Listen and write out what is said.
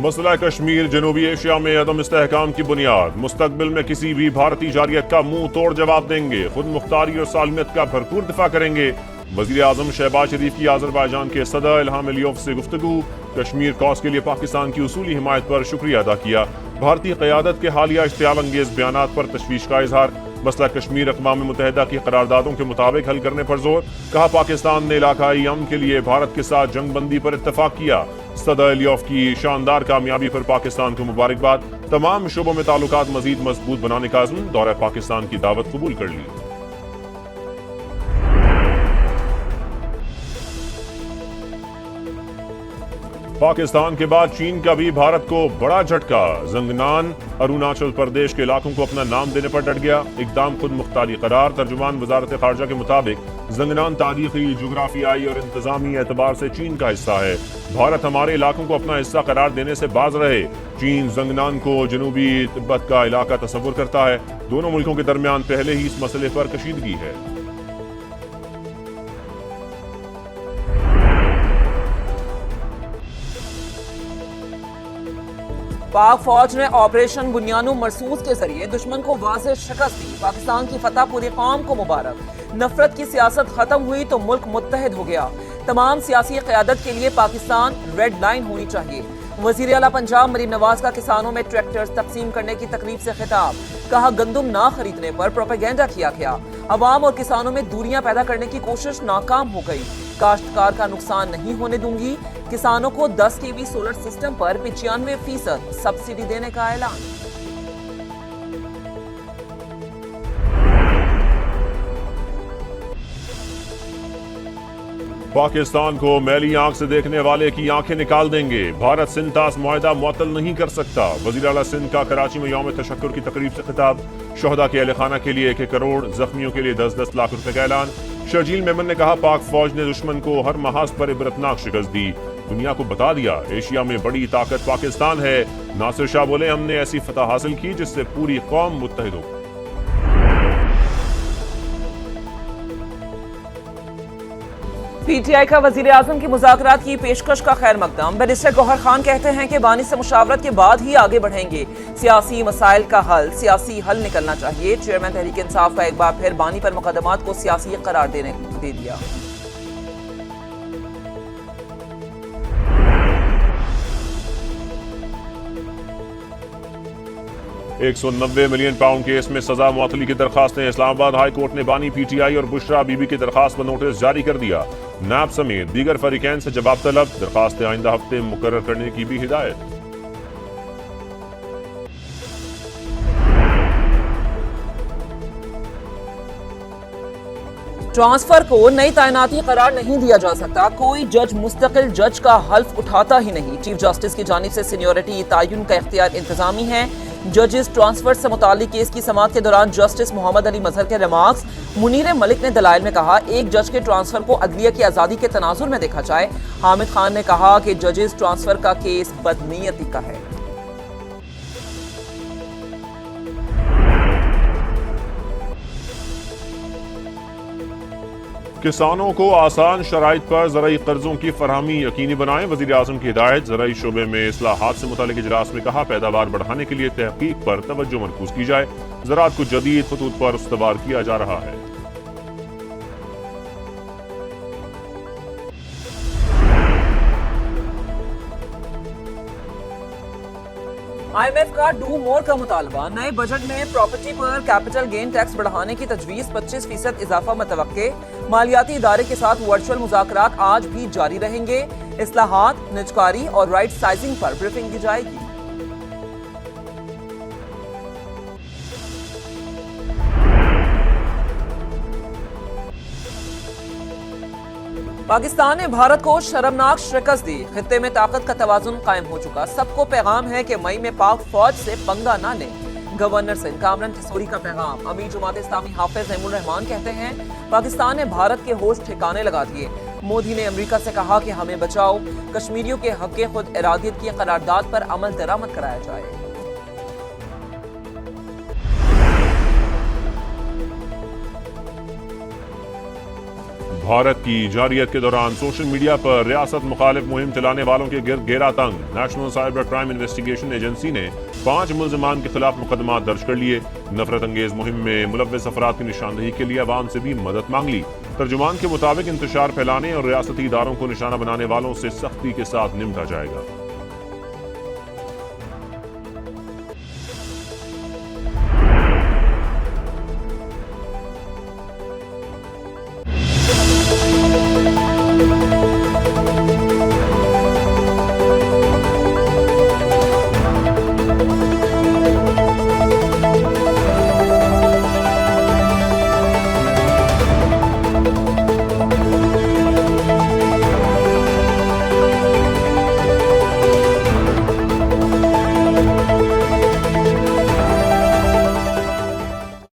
मसला कश्मीर जनूबी एशिया में अदम इस्तेहकाम की बुनियाद। मुस्तकबिल में किसी भी भारतीय जारियत का मुंह तोड़ जवाब देंगे। खुद मुख्तारी और सालमियत का भरपूर दिफा करेंगे। वजीर आजम शहबाज शरीफ की आज़रबाईजान के सदर इल्हाम अलियोव से गुफ्तगू। कश्मीर कॉज के लिए पाकिस्तान की उसूली हिमायत पर शुक्रिया अदा किया। भारतीय क़यादत के हालिया इश्तियाल अंगेज बयानात पर तशवीश का इजहार। मसला कश्मीर अक़वाम मुत्तहिदा की करारदादों के मुताबिक हल करने पर जोर। कहा पाकिस्तान ने इलाकाई अमन के लिए भारत के साथ जंग बंदी पर इत्तफाक किया। सदर अलियोव की शानदार कामयाबी पर पाकिस्तान को मुबारकबाद। तमाम शोबों में ताल्लुकात मजीद मजबूत बनाने का अज़्म। दौरा पाकिस्तान की दावत कबूल कर ली। पाकिस्तान के बाद चीन का भी भारत को बड़ा झटका। जंगनान अरुणाचल प्रदेश के इलाकों को अपना नाम देने पर डट गया। इकदाम खुद मुख्तारी करार। तर्जुमान वजारत खारजा के मुताबिक जंगनान तारीखी, जुग्राफियाई और इंतजामी एतबार से चीन का हिस्सा है। भारत हमारे इलाकों को अपना हिस्सा करार देने से बाज रहे। चीन जंगनान को जनूबी तिब्बत का इलाका तस्वुर करता है। दोनों मुल्कों के दरमियान पहले ही इस मसले पर कशीदगी है। पाक फौज ने ऑपरेशन बुनियानो मरसूस के जरिए दुश्मन को वाज़ेह शिकस्त दी। पाकिस्तान की फतह पूरी कौम को मुबारक। नफरत की सियासत खत्म हुई तो मुल्क मुत्तहिद हो गया। तमाम सियासी क़यादत के लिए पाकिस्तान रेड लाइन होनी चाहिए। वज़ीर आला पंजाब मरीम नवाज का किसानों में ट्रैक्टर्स तकसीम करने की तकरीब से खिताब। कहा गंदुम ना खरीदने पर प्रोपेगेंडा किया गया। अवाम और किसानों में दूरियां पैदा करने की कोशिश नाकाम हो गई। काश्तकार का नुकसान नहीं होने दूंगी। किसानों को 10 kV सोलर सिस्टम पर 95% सब्सिडी देने का ऐलान। पाकिस्तान को मैली आंख से देखने वाले की आंखें निकाल देंगे। भारत सिंध तास मुआहदा मुअत्तल नहीं कर सकता। वज़ीर आला सिंध का कराची में यौम तशक्कुर की तकरीब से खिताब। शोहदा के अहल खाना के लिए 1 करोड़, जख्मियों के लिए 10-10 लाख रुपए का ऐलान। शर्जील मेमन ने कहा पाक फौज ने दुश्मन को हर महाज पर इबरतनाक शिकस्त दी। दुनिया को बता दिया एशिया में बड़ी ताकत पाकिस्तान है। नासिर शाह बोले हमने ऐसी फतह हासिल की जिससे पूरी कौम मुत्तहिद हो। पीटीआई का वजीर आजम की मुज़ाकरात की पेशकश का खैर मकदम। बैरिस्टर गौहर खान कहते हैं कि बानी से मुशावरत के बाद ही आगे बढ़ेंगे। सियासी मसाइल का हल सियासी हल निकलना चाहिए। चेयरमैन तहरीक इंसाफ का एक बार फिर बानी पर मुकदमात को सियासी करार दे दिया। 190 मिलियन पाउंड केस में सजा मुअत्तली की दरखास्तें। इस्लामाबाद हाई कोर्ट ने बानी पीटीआई और बुशरा बीबी की दरखास्त पर नोटिस जारी कर दिया। नैब समेत दीगर फरीकैन से जवाब तलब। दरखास्तें आइंदा हफ्ते मुकर्रर करने की भी हिदायत। ट्रांसफर को नई तैनाती करार नहीं दिया जा सकता। कोई जज मुस्तकिल जज का हल्फ उठाता ही नहीं। चीफ जस्टिस की जानिब से सीनियोरिटी तयन का इख्तियार इंतजामी है। जजेस ट्रांसफर से मुताल्लिक केस की समाअत के दौरान जस्टिस मोहम्मद अली मजहर के रिमार्क्स। मुनीर मलिक ने दलाइल में कहा एक जज के ट्रांसफर को अदलिया की आज़ादी के तनाजुर में देखा जाए। हामिद खान ने कहा कि जजेस ट्रांसफर का केस बदनीयती का है। किसानों को आसान शराइत पर ज़राई कर्जों की फरहमी यकीनी बनाएं। वज़ीर आज़म की हिदायत। ज़राई शोबे में इस्लाहात से मुतालिक इजलास में कहा पैदावार बढ़ाने के लिए तहकीक पर तवज्जो मरकूज की जाए। ज़राअत को जदीद खतूत पर इस्तवार किया जा रहा है। IMF का डू मोर का मुतालबा। नए बजट में प्रॉपर्टी पर कैपिटल गेन टैक्स बढ़ाने की तजवीज। 25% इजाफा मुतवक्के। मालियाती इदारे के साथ वर्चुअल मुज़ाकरात आज भी जारी रहेंगे। इस्लाहात, निजकारी और राइट साइजिंग पर ब्रीफिंग दी जाएगी। पाकिस्तान ने भारत को शर्मनाक शिकस्त दी। खित्ते में ताकत का तवाजुन कायम हो चुका। सबको पैगाम है कि मई में पाक फौज से पंगा ना लें। गवर्नर सिंध कामरान ठिसोरी का पैगाम। अमीर जमात इस्लामी हाफिज ज़ैमुर रहमान कहते हैं पाकिस्तान ने भारत के होश ठिकाने लगा दिए। मोदी ने अमेरिका से कहा कि हमें बचाओ। कश्मीरियों के हक खुद इरादियत की करारदाद पर अमल दरामद कराया जाए। भारत की जारियत के दौरान सोशल मीडिया पर रियासत मुखालिफ मुहिम चलाने वालों के गिर्द घेरा तंग। National cyber crime investigation agency ने 5 मुल्जिमान के खिलाफ मुकदमा दर्ज कर लिए। नफरत अंगेज मुहिम में मुलव्वस अफराद की निशानदेही के लिए अवाम से भी मदद मांग ली। तर्जुमान के मुताबिक इंतशार फैलाने और रियासती इदारों को निशाना बनाने वालों से सख्ती के साथ निपटा जाएगा।